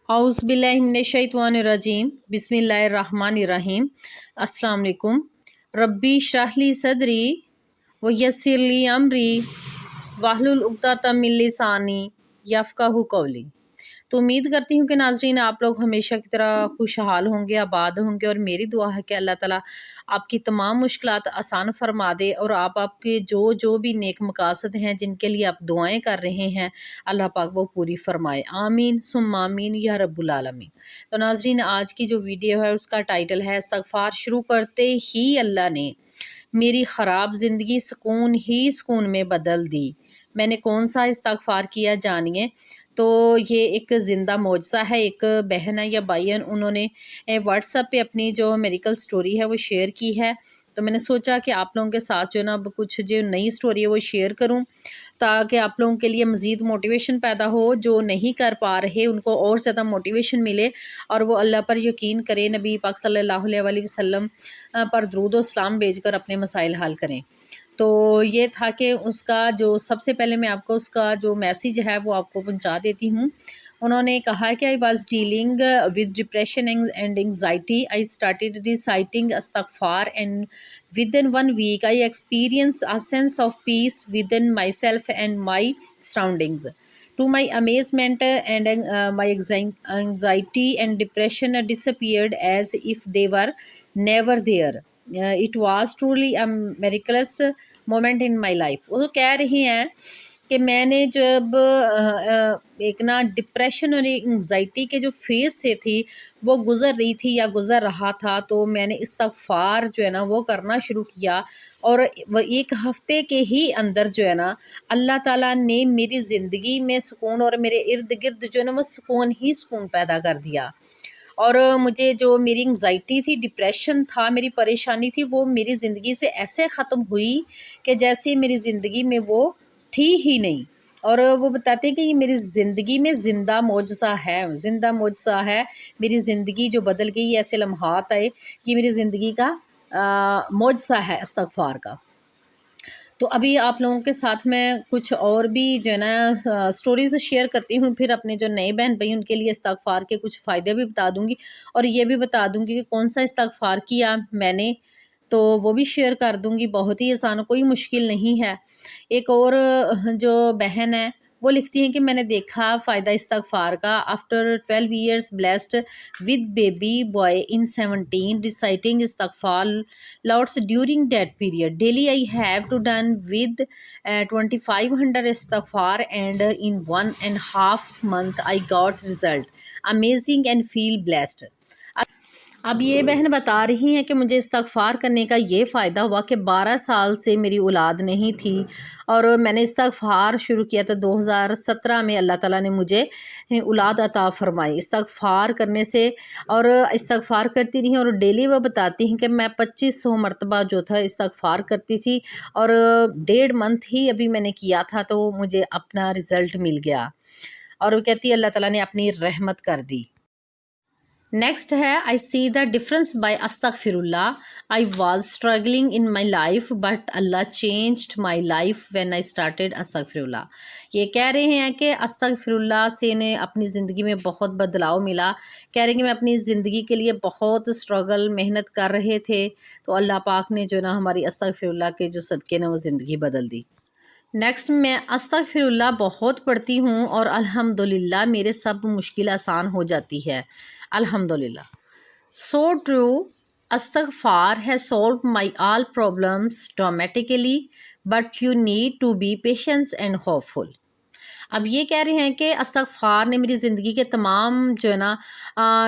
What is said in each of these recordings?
औज़ु बिल्लाहि मिनश्शैतानिर्रजीम बिस्मिल्लाहिर्रहमानिर्रहीम। अस्सलाम वालेकुम। रब्बी इश्रह ली सदरी व यस्सिर ली अमरी वाहलुल उक़दतम मिन लिसानी यफ़क़हू क़ौली। तो उम्मीद करती हूँ कि नाज़रीन आप लोग हमेशा की तरह खुशहाल होंगे, आबाद होंगे, और मेरी दुआ है कि अल्लाह ताला आपकी तमाम मुश्किलात आसान फरमा दे और आपके जो जो भी नेक मकासद हैं जिनके लिए आप दुआएं कर रहे हैं, अल्लाह पाक वो पूरी फरमाए। आमीन सुम्मा आमीन या रब्बुल आलमीन। तो नाज़रीन आज की जो वीडियो है उसका टाइटल है इस्तग़फ़ार। शुरू करते ही अल्लाह ने मेरी ख़राब ज़िंदगी सुकून ही सुकून में बदल दी। मैंने कौन सा इस्तग़फ़ार किया जानिए। तो ये एक ज़िंदा मौजज़ा है। एक बहन है या भाई है, उन्होंने व्हाट्सएप पे अपनी जो मेडिकल स्टोरी है वो शेयर की है। तो मैंने सोचा कि आप लोगों के साथ जो है ना अब कुछ जो नई स्टोरी है वो शेयर करूं, ताकि आप लोगों के लिए मज़ीद मोटिवेशन पैदा हो। जो नहीं कर पा रहे उनको और ज़्यादा मोटिवेशन मिले और वो अल्लाह पर यकीन करें, नबी पाक सल्लल्लाहु अलैहि वसल्लम पर दुरूद व सलाम भेजकर अपने मसाइल हल करें। तो ये था कि उसका जो सबसे पहले मैं आपको उसका जो मैसेज है वो आपको पहुंचा देती हूँ। उन्होंने कहा कि I was dealing with depression and anxiety. I started reciting अस्तगफार and within 1 week I experience a sense of peace within myself and my surroundings. To my amazement and my anxiety and depression disappeared as if they were never there. It was truly a miraculous moment in my life. वो तो कह रही हैं कि मैंने जब एक ना डिप्रेशन और एंग्जाइटी के जो फेज़ से थी वो गुज़र रही थी या गुज़र रहा था, तो मैंने इस्तग़फ़ार जो है ना वो करना शुरू किया। और वो 1 हफ़्ते के ही अंदर जो है ना अल्लाह ताला ने मेरी ज़िंदगी में सुकून और मेरे इर्द गिर्द जो है ना वो सुकून ही सुकून पैदा कर दिया। और मुझे जो मेरी एंग्जाइटी थी, डिप्रेशन था, मेरी परेशानी थी, वो मेरी ज़िंदगी से ऐसे ख़त्म हुई कि जैसे मेरी ज़िंदगी में वो थी ही नहीं। और वो बताते हैं कि ये मेरी ज़िंदगी में ज़िंदा मौजज़ा है, ज़िंदा मौजज़ा है। मेरी ज़िंदगी जो बदल गई, ऐसे लम्हात आए, ये मेरी ज़िंदगी का मौजज़ा है इस्तग़फ़ार का। तो अभी आप लोगों के साथ मैं कुछ और भी जो है ना स्टोरीज़ शेयर करती हूँ, फिर अपने जो नए बहन भाई उनके लिए इस्तग़फ़ार के कुछ फ़ायदे भी बता दूँगी और ये भी बता दूँगी कि कौन सा इस्तग़फ़ार किया मैंने, तो वो भी शेयर कर दूँगी। बहुत ही आसान, कोई मुश्किल नहीं है। एक और जो बहन है वो लिखती हैं कि मैंने देखा फ़ायदा इस्तग़फ़ार का। After 12 years blessed with baby boy in 17 reciting इस्तग़फ़ार lots during that period daily I have to done with 2500 इस्तग़फ़ार and in 1.5 month I got result amazing and feel blessed. अब ये बहन बता रही हैं कि मुझे इस्तग़फ़ार करने का ये फ़ायदा हुआ कि 12 साल से मेरी औलाद नहीं थी और मैंने इस्तग़फ़ार शुरू किया था 2017 में। अल्लाह ताला ने मुझे औलाद अता फ़रमाई इस्तग़फ़ार करने से, और इस्तग़फ़ार करती रही। और डेली वो बताती हैं कि मैं 2500 मरतबा जो था इस्तग़फ़ार करती थी और 1.5 मंथ ही अभी मैंने किया था तो मुझे अपना रिज़ल्ट मिल गया। और वो कहती है अल्लाह ताला ने अपनी रहमत कर दी। नेक्स्ट है I see the difference by अस्तगफिरुल्लाह। I was struggling in my life but Allah changed my life when I started अस्तगफिरुल्लाह। ये कह रहे हैं कि अस्तगफिरुल्लाह से ने अपनी ज़िंदगी में बहुत बदलाव मिला। कह रहे हैं कि मैं अपनी ज़िंदगी के लिए बहुत स्ट्रगल मेहनत कर रहे थे, तो अल्लाह पाक ने जो ना हमारी अस्तगफिरुल्लाह के जो सदक़े ने वो ज़िंदगी बदल दी। नेक्स्ट मैं अस्तगफिरुल्लाह बहुत पढ़ती हूँ और अल्हम्दुलिल्लाह मेरे सब मुश्किल आसान हो जाती है, अल्हम्दुलिल्लाह। सो ट्रू, अस्तगफार has solve my all problems dramatically but you need to be patience and hopeful. अब ये कह रहे हैं कि अस्तगफार ने मेरी ज़िंदगी के तमाम जो है ना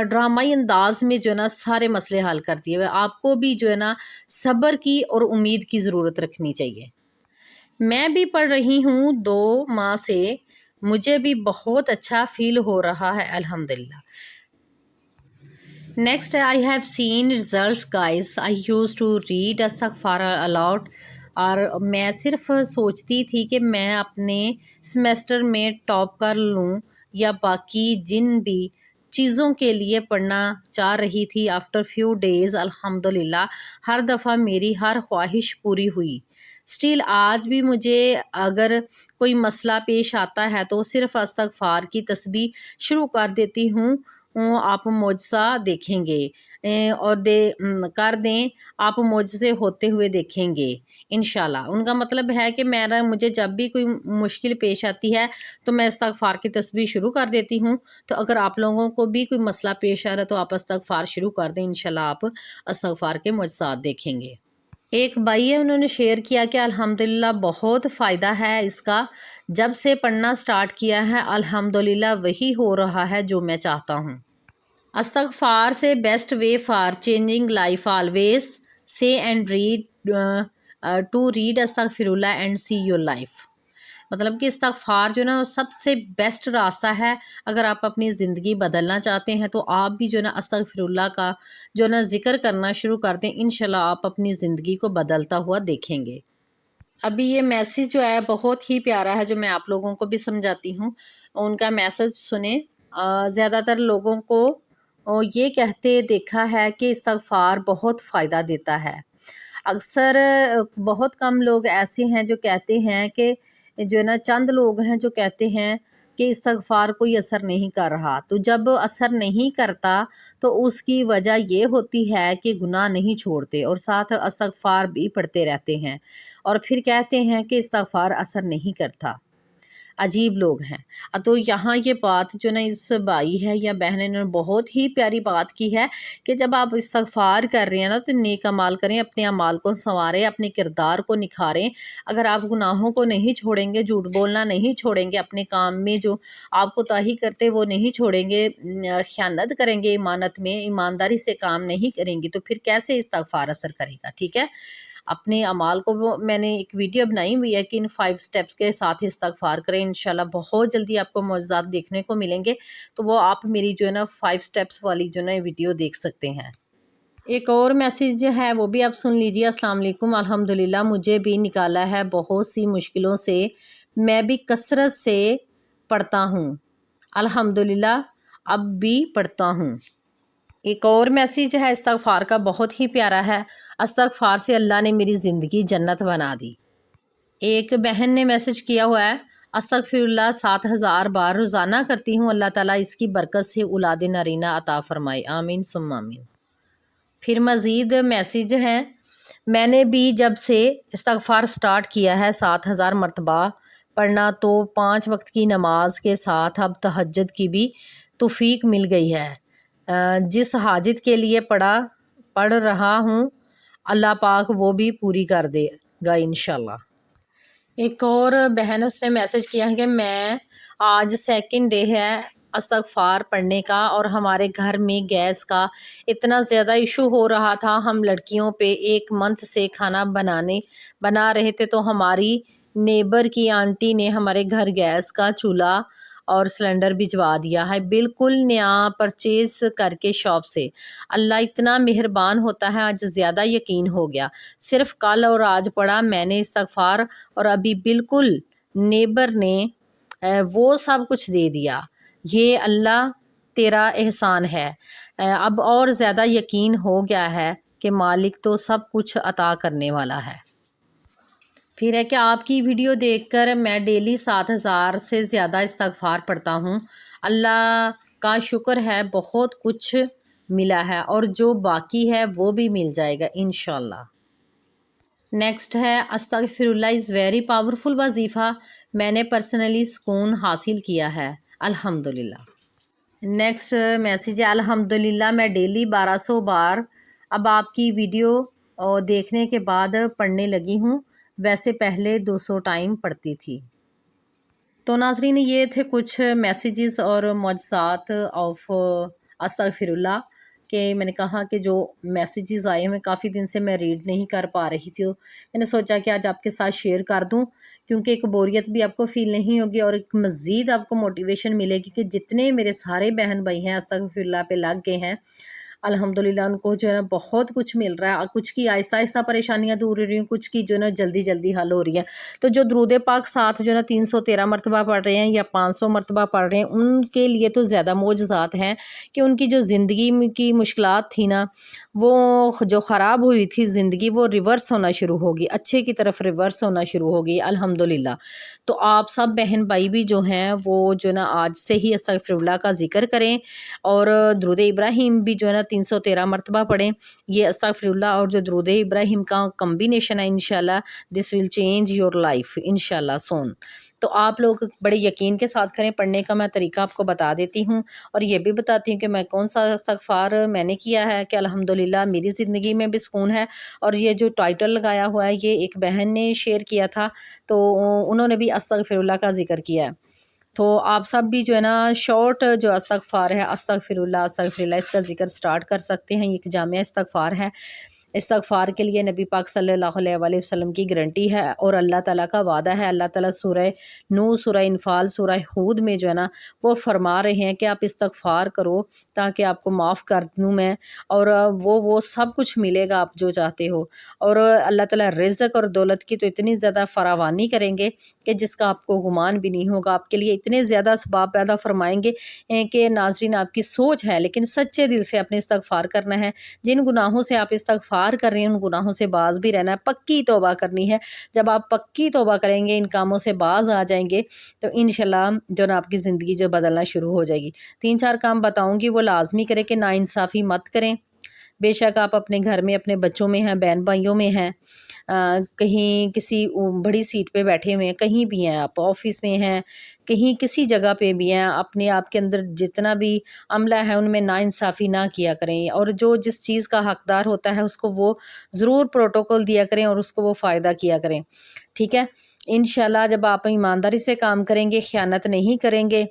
ड्रामाई अंदाज में जो है ना सारे मसले हल कर दिए। आपको भी जो है ना सब्र की और उम्मीद की ज़रूरत रखनी चाहिए। मैं भी पढ़ रही हूँ 2 माह से, मुझे भी बहुत अच्छा फ़ील हो रहा है अल्हम्दुलिल्लाह। नेक्स्ट है I have seen results guys. I use to read अस्तगफार अलॉट। और मैं सिर्फ सोचती थी कि मैं अपने सेमेस्टर में टॉप कर लूँ या बाकी जिन भी चीज़ों के लिए पढ़ना चाह रही थी। आफ्टर फ्यू डेज़ अल्हम्दुलिल्लाह हर दफ़ा मेरी हर ख्वाहिश पूरी हुई। اسٹل آج بھی مجھے اگر کوئی مسئلہ پیش آتا ہے تو صرف استغفار کی تسبیح شروع کر دیتی ہوں، آپ معجزہ دیکھیں گے، اور کر دیں، آپ معجزے ہوتے ہوئے دیکھیں گے انشاءاللہ۔ ان کا مطلب ہے کہ مجھے جب بھی کوئی مشکل پیش آتی ہے تو میں استغفار کی تسبیح شروع کر دیتی ہوں۔ تو اگر آپ لوگوں کو بھی کوئی مسئلہ پیش آ رہا ہے تو آپ استغفار شروع کر دیں، انشاءاللہ آپ استغفار کے معجزات دیکھیں گے۔ ایک بھائی ہے، انہوں نے شیئر کیا کہ الحمدللہ بہت فائدہ ہے اس کا، جب سے پڑھنا سٹارٹ کیا ہے الحمدللہ وہی ہو رہا ہے جو میں چاہتا ہوں۔ استغفار سے best way for changing life always سے اینڈ ریڈ ٹو ریڈ استغفر اللہ اینڈ سی یور لائف۔ مطلب کہ استغفار جو ہے نا سب سے بیسٹ راستہ ہے، اگر آپ اپنی زندگی بدلنا چاہتے ہیں تو آپ بھی جو ہے نا استغفر اللہ کا جو ہے نا ذکر کرنا شروع کر دیں، انشاءاللہ آپ اپنی زندگی کو بدلتا ہوا دیکھیں گے۔ ابھی یہ میسیج جو ہے بہت ہی پیارا ہے جو میں آپ لوگوں کو بھی سمجھاتی ہوں، ان کا میسیج سنیں۔ زیادہ تر لوگوں کو یہ کہتے دیکھا ہے کہ استغفار بہت فائدہ دیتا ہے۔ اکثر بہت کم لوگ ایسے ہیں جو کہتے ہیں کہ جو ہے نا چند لوگ ہیں جو کہتے ہیں کہ استغفار کوئی اثر نہیں کر رہا، تو جب اثر نہیں کرتا تو اس کی وجہ یہ ہوتی ہے کہ گناہ نہیں چھوڑتے اور ساتھ استغفار بھی پڑھتے رہتے ہیں، اور پھر کہتے ہیں کہ استغفار اثر نہیں کرتا۔ عجیب لوگ ہیں۔ تو یہاں یہ بات جو نا اس بھائی ہے یا بہن نے بہت ہی پیاری بات کی ہے کہ جب آپ استغفار کر رہے ہیں نا تو نیک اعمال کریں، اپنے اعمال کو سنواریں، اپنے کردار کو نکھاریں۔ اگر آپ گناہوں کو نہیں چھوڑیں گے، جھوٹ بولنا نہیں چھوڑیں گے، اپنے کام میں جو آپ کوتاہی کرتے وہ نہیں چھوڑیں گے، خیانت کریں گے امانت میں، ایمانداری سے کام نہیں کریں گے، تو پھر کیسے استغفار اثر کرے گا؟ ٹھیک ہے، اپنے اعمال کو میں نے ایک ویڈیو بنائی ہوئی ہے کہ ان 5 سٹیپس کے ساتھ استغفار کریں، انشاءاللہ بہت جلدی آپ کو معجزات دیکھنے کو ملیں گے۔ تو وہ آپ میری جو ہے نا 5 سٹیپس والی جو ہے نا ویڈیو دیکھ سکتے ہیں۔ ایک اور میسیج جو ہے وہ بھی آپ سن لیجیے۔ السلام علیکم، الحمدللہ مجھے بھی نکالا ہے بہت سی مشکلوں سے، میں بھی کثرت سے پڑھتا ہوں، الحمدللہ اب بھی پڑھتا ہوں۔ ایک اور میسیج ہے استغفار کا، بہت ہی پیارا ہے۔ استغفار سے اللہ نے میری زندگی جنت بنا دی۔ ایک بہن نے میسیج کیا ہوا ہے، استغفر اللہ 7000 بار روزانہ کرتی ہوں، اللہ تعالیٰ اس کی برکت سے اولاد نرینہ عطا فرمائے، آمین ثم آمین۔ پھر مزید میسیج ہیں، میں نے بھی جب سے استغفار سٹارٹ کیا ہے 7000 مرتبہ پڑھنا تو 5 وقت کی نماز کے ساتھ اب تہجد کی بھی توفیق مل گئی ہے۔ جس حاجت کے لیے پڑھ رہا ہوں اللہ پاک وہ بھی پوری کر دے گا انشاءاللہ۔ ایک اور بہن اس نے میسیج کیا ہے کہ میں آج 2nd ڈے ہے استغفار پڑھنے کا، اور ہمارے گھر میں گیس کا اتنا زیادہ ایشو ہو رہا تھا، ہم لڑکیوں پہ 1 منتھ سے کھانا بنا رہے تھے تو ہماری نیبر کی آنٹی نے ہمارے گھر گیس کا چولہا اور سلنڈر بھجوا دیا ہے، بالکل نیا پرچیز کر کے شاپ سے۔ اللہ اتنا مہربان ہوتا ہے، آج زیادہ یقین ہو گیا۔ صرف کل اور آج پڑھا میں نے استغفار، اور ابھی بالکل نیبر نے وہ سب کچھ دے دیا۔ یہ اللہ تیرا احسان ہے، اب اور زیادہ یقین ہو گیا ہے کہ مالک تو سب کچھ عطا کرنے والا ہے۔ پھر ہے کہ آپ کی ویڈیو دیکھ کر میں ڈیلی 7000 سے زیادہ استغفار پڑھتا ہوں، اللہ کا شکر ہے بہت کچھ ملا ہے، اور جو باقی ہے وہ بھی مل جائے گا انشاءاللہ۔ نیکسٹ ہے، استغفر اللہ از ویری پاورفل وظیفہ، میں نے پرسنلی سکون حاصل کیا ہے، الحمدللہ۔ نیکسٹ میسیج ہے، الحمدللہ میں ڈیلی 1200 بار اب آپ کی ویڈیو دیکھنے کے بعد پڑھنے لگی ہوں، ویسے پہلے 200 ٹائم پڑھتی تھی۔ تو ناظرین یہ تھے کچھ میسیجز اور معجزات آف استغفر اللہ، کہ میں نے کہا کہ جو میسیجز آئے ہیں کافی دن سے میں ریڈ نہیں کر پا رہی تھی، میں نے سوچا کہ آج آپ کے ساتھ شیئر کر دوں، کیونکہ ایک بوریت بھی آپ کو فیل نہیں ہوگی اور ایک مزید آپ کو موٹیویشن ملے گی کہ جتنے میرے سارے بہن بھائی ہیں استغفر اللہ پہ لگ گئے ہیں، अल्हम्दुलिल्लाह उनको जो है ना बहुत कुछ मिल रहा है, कुछ की आहिस्ता आहिस्ता परेशानियाँ दूर हो रही हैं, कुछ की जो है ना जल्दी जल्दी हल हो रही है। तो जो दुरूद पाक साथ जो है ना 313 मरतबा पढ़ रहे हैं या 500 मरतबा पढ़ रहे हैं, उनके लिए तो ज़्यादा मोजज़ात हैं कि उनकी जो ज़िंदगी की मुश्किलात थी ना, वो जो ख़राब हुई थी ज़िंदगी, वो रिवर्स होना शुरू होगी, अच्छे की तरफ रिवर्स होना शुरू होगी अल्हम्दुलिल्लाह। तो आप सब बहन भाई भी जो हैं वो जो है ना आज से ही अस्तगफिरुल्लाह का ज़िक्र करें और दुरूद इब्राहिम भी जो है ना 313 मरतबा पढ़ें। ये अस्तगफिरुल्लाह और जो दुरूद इब्राहिम का कॉम्बिनेशन है, इंशाल्लाह this will change your life इंशाल्लाह सोन। तो आप लोग बड़े यकीन के साथ करें। पढ़ने का मैं तरीका आपको बता देती हूँ और ये भी बताती हूँ कि मैं कौन सा इस्तगफार मैंने किया है कि अल्हम्दुलिल्लाह मेरी ज़िंदगी में भी सुकून है। और ये जो टाइटल लगाया हुआ है ये एक बहन ने शेयर किया था, तो उन्होंने भी अस्तगफिरुल्लाह का ज़िक्र किया है। तो आप सब भी जो है ना शॉर्ट जो इस्तगफार है अस्तगफिरुल्लाह अस्तगफिरुल्लाह इसका ज़िक्र स्टार्ट कर सकते हैं। ये एक जामिया इस्तगफार है। इस्तगफार के लिए नबी पाक सल्लल्लाहु अलैहि वसल्लम की गारंटी है और अल्लाह ताला का वादा है। अल्लाह ताला सूरह नूह, सूरह इनफाल, सूरह हूद में जो है ना वो फरमा रहे हैं कि आप इस्तगफार करो ताकि आपको माफ़ कर दूँ मैं, और वो सब कुछ मिलेगा आप जो चाहते हो। और अल्लाह ताला रिज़्क़ और दौलत की तो इतनी ज़्यादा फरावानी करेंगे कि जिसका आपको गुमान भी नहीं होगा। आपके लिए इतने ज़्यादा असबाब पैदा फरमाएँगे कि नाज़रीन आपकी सोच है, लेकिन सच्चे दिल से आपने इस्तगफार करना है। जिन गुनाहों से आप इस्तगफार कर रहे हैं उन गुनाहों से बाज भी रहना है, पक्की तौबा करनी है। जब आप पक्की तौबा करेंगे, इन कामों से बाज आ जाएंगे, तो इंशाल्लाह जो ना आपकी ज़िंदगी जो बदलना शुरू हो जाएगी। 3-4 काम बताऊंगी, वो लाजमी करें कि नाइंसाफ़ी मत करें। बेशक आप अपने घर में अपने बच्चों में हैं, बहन भाइयों में हैं, कहीं किसी बड़ी सीट पे बैठे हुए हैं, कहीं भी हैं, आप ऑफिस में हैं, कहीं किसी जगह पे भी हैं, अपने आप के अंदर जितना भी अमला है उनमें नाइंसाफ़ी ना किया करें। और जो जिस चीज़ का हकदार होता है उसको वो ज़रूर प्रोटोकॉल दिया करें और उसको वो फ़ायदा किया करें। ठीक है, इंशाल्लाह जब आप ईमानदारी से काम करेंगे, ख़यानत नहीं करेंगे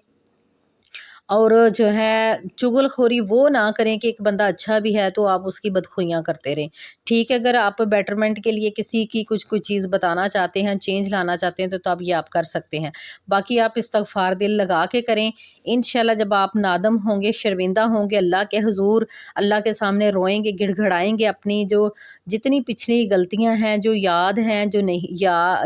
और जो है चुगलखोरी वो ना करें कि एक बंदा अच्छा भी है तो आप उसकी बदखुइयाँ करते रहें। ठीक है, अगर आप बेटरमेंट के लिए किसी की कुछ चीज़ बताना चाहते हैं, चेंज लाना चाहते हैं, तो अब ये आप कर सकते हैं। बाकी आप इस्तगफार दिल लगा के करें। इंशाल्लाह जब आप नादम होंगे, शर्मिंदा होंगे, अल्लाह के हुज़ूर, अल्लाह के सामने रोएँगे, गिड़गिड़ाएँगे, अपनी जो जितनी पिछली गलतियाँ हैं, जो याद हैं, जो नहीं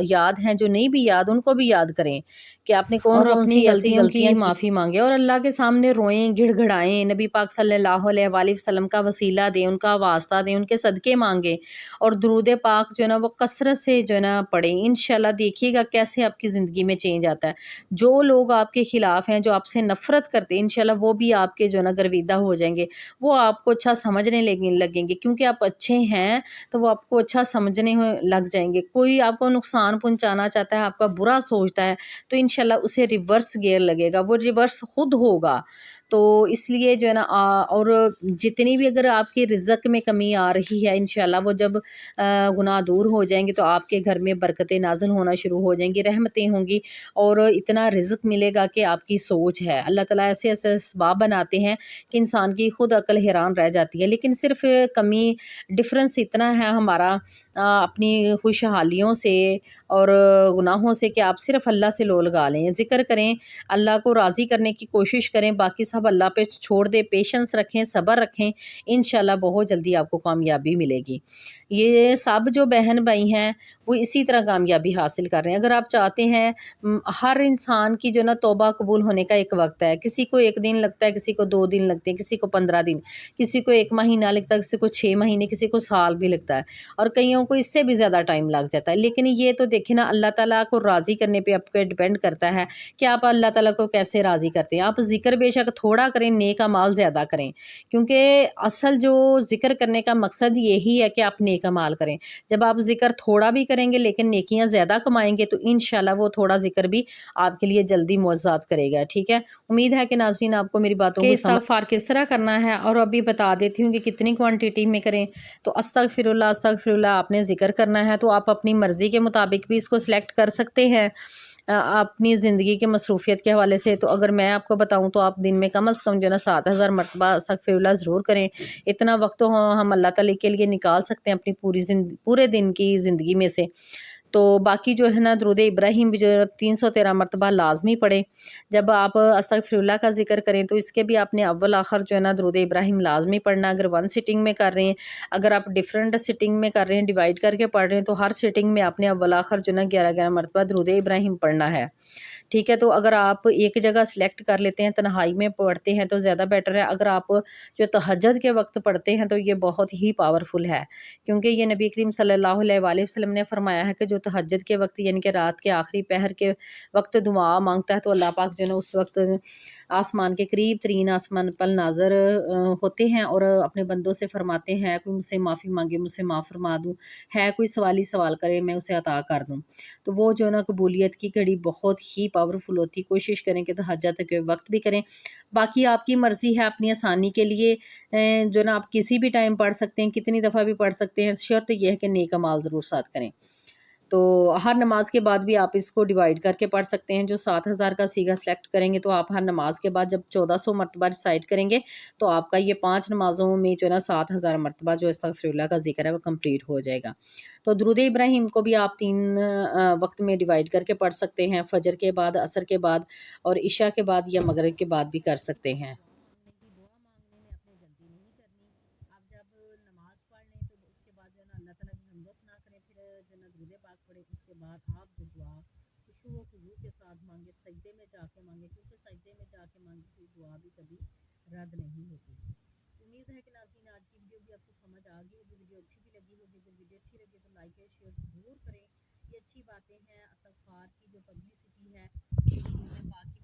याद हैं, जो नहीं भी याद, उनको भी याद करें कि आपने कौन-कौन सी ऐसी गलतियाँ की, माफ़ी मांगे और अल्लाह के सामने रोएं, गिड़गिड़ाएं, नबी पाक सल्लल्लाहु अलैहि वसल्लम का वसीला दें, उनका वास्ता दें, उनके सदक़े मांगें और दुरूद पाक जो है ना वो कसरत से जो है ना पढ़ें। इंशाल्लाह देखिएगा कैसे आपकी ज़िंदगी में चेंज आता है। जो लोग आपके ख़िलाफ़ हैं, जो आपसे नफ़रत करते हैं, इंशाल्लाह वो भी आपके जो है ना गर्विदा हो जाएंगे। वो आपको अच्छा समझने लगेंगे, क्योंकि आप अच्छे हैं तो वो आपको अच्छा समझने लग जाएंगे। कोई आपको नुकसान पहुँचाना चाहता है, आपका बुरा सोचता है, तो इंशाल्लाह उसे रिवर्स गियर लगेगा, वो रिवर्स खुद होगा। तो इसलिए जो है ना और जितनी भी अगर आपकी रिज़्क़ में कमी आ रही है, इंशाल्लाह वो जब गुनाह दूर हो जाएंगे तो आपके घर में बरकतें नाज़िल होना शुरू हो जाएंगी, रहमतें होंगी और इतना रिज़्क़ मिलेगा कि आपकी सोच है। अल्लाह ताला ऐसे ऐसे असबाब बनाते हैं कि इंसान की खुद अकल हैरान रह जाती है। लेकिन सिर्फ कमी डिफरेंस इतना है हमारा अपनी खुशहालियों से और गुनाहों से कि आप सिर्फ अल्लाह से लो लगा लें, ज़िक्र करें, अल्लाह को राज़ी करने की कोशिश करें, बाकी सब अल्लाह पे छोड़ दें, पेशेंस रखें, सब्र रखें, इंशाल्लाह बहुत जल्दी आपको कामयाबी मिलेगी। ये सब जो बहन भाई हैं वो इसी तरह कामयाबी हासिल कर रहे हैं। अगर आप चाहते हैं, हर इंसान की जो ना तौबा कबूल होने का एक वक्त है। किसी को 1 दिन लगता है, किसी को 2 दिन लगते हैं, किसी को 15 दिन, किसी को 1 महीना लगता है, किसी को 6 महीने, किसी को साल भी लगता है और कईयों को इससे भी ज़्यादा टाइम लग जाता है। लेकिन ये तो देखिए ना, अल्लाह ताला को राज़ी करने पे आप पे डिपेंड करता है कि आप अल्लाह ताला को कैसे राज़ी करते हैं। आप ज़िक्र बेशक थोड़ा करें, नेक अमाल ज़्यादा करें, क्योंकि असल जो ज़िक्र करने का मकसद यही है कि आप नेक अमाल करें। जब आप ज़िक्र थोड़ा भी करेंगे लेकिन नेकियां ज़्यादा कमाएंगे तो इंशाल्लाह वो थोड़ा ज़िक्र भी आपके लिए जल्दी मुआज़ात करेगा। ठीक है, उम्मीद है कि नाज़रीन आपको मेरी बातों को इस्तग़फ़ार किस तरह करना है और अभी बता देती हूँ कि कितनी क्वांटिटी में करें। तो अस्तग़फ़िरुल्लाह आपने ज़िक्र करना है, तो आप अपनी मर्ज़ी के मुताबिक भी इसको सिलेक्ट कर सकते हैं अपनी ज़िंदगी के मसरूफ़ियत के हवाले से। तो अगर मैं आपको बताऊँ तो आप दिन में कम से कम जो है ना 7000 मरतबा अस्तग़फ़िरुल्लाह ज़रूर करें। इतना वक्त तो हम अल्लाह ताला के लिए निकाल सकते हैं अपनी पूरे दिन की ज़िंदगी में से। تو باقی جو ہے نا درود ابراہیم بھی جو 313 مرتبہ لازمی پڑھیں۔ جب آپ استغفراللہ کا ذکر کریں تو اس کے بھی آپ نے اول آخر جو ہے نا درود ابراہیم لازمی پڑھنا۔ اگر ون سٹنگ میں کر رہے ہیں، اگر آپ ڈیفرنٹ سٹنگ میں کر رہے ہیں، ڈیوائڈ کر کے پڑھ رہے ہیں، تو ہر سٹنگ میں آپ نے اول آخر جو ہے نا 11 مرتبہ درود ابراہیم پڑھنا ہے، ٹھیک ہے۔ تو اگر آپ ایک جگہ سلیکٹ کر لیتے ہیں، تنہائی میں پڑھتے ہیں تو زیادہ بیٹر ہے۔ اگر آپ جو تہجد کے وقت پڑھتے ہیں تو یہ بہت ہی پاورفل ہے، کیونکہ یہ نبی کریم صلی اللہ علیہ وآلہ وسلم نے فرمایا ہے کہ جو تہجد کے وقت یعنی کہ رات کے آخری پہر کے وقت دعا مانگتا ہے تو اللہ پاک جو ہے نا اس وقت آسمان کے قریب ترین آسمان پر ناظر ہوتے ہیں اور اپنے بندوں سے فرماتے ہیں کوئی مجھ سے معافی مانگے مجھ سے معاف فرما دوں، ہے کوئی سوالی سوال کرے میں اسے عطا کر دوں۔ تو وہ جو ہے نا قبولیت کی گھڑی بہت ہی پاورفل ہوتی ہے۔ کوشش کریں کہ تہجد کے وقت بھی کریں، باقی آپ کی مرضی ہے، اپنی آسانی کے لیے جو ہے نا آپ کسی بھی ٹائم پڑھ سکتے ہیں، کتنی دفعہ بھی پڑھ سکتے ہیں، شرط یہ ہے کہ نیک اعمال ضرور ساتھ کریں۔ تو ہر نماز کے بعد بھی آپ اس کو ڈیوائڈ کر کے پڑھ سکتے ہیں۔ جو 7000 کا سیگا سلیکٹ کریں گے تو آپ ہر نماز کے بعد جب 1400 مرتبہ ریسائٹ کریں گے تو آپ کا یہ 5 نمازوں میں جو ہے نا 7000 مرتبہ جو استغفراللہ کا ذکر ہے وہ کمپلیٹ ہو جائے گا۔ تو درود ابراہیم کو بھی آپ 3 وقت میں ڈیوائڈ کر کے پڑھ سکتے ہیں، فجر کے بعد، عصر کے بعد اور عشاء کے بعد یا مغرب کے بعد بھی کر سکتے ہیں۔ دعا مانگنے میں اپنے جلدی نہیں کرنی۔ آپ جب نماز پڑھ لیں تو اس کے بعد جو ہے نا اللہ تعالیٰ کی حمد و ثنا کریں، پھر جو ہے نا درود پاک پڑھیں، اس کے بعد آپ جو دعا خشوع و خضوع کے ساتھ مانگے، سجدے میں جا کے مانگے، کیونکہ سجدے میں جا کے مانگی ہوئی دعا بھی کبھی رد نہیں ہوتی۔ امید ہے کہ ناظرین آج کی ویڈیو بھی آپ کو سمجھ آ گئی ہوگی، ویڈیو اچھی بھی لگی ہوگی۔ اگر ویڈیو اچھی لگی تو لائک اور شیئر ضرور کریں۔ یہ اچھی باتیں ہیں، استغفار کی جو پبلسٹی ہے، پاک کی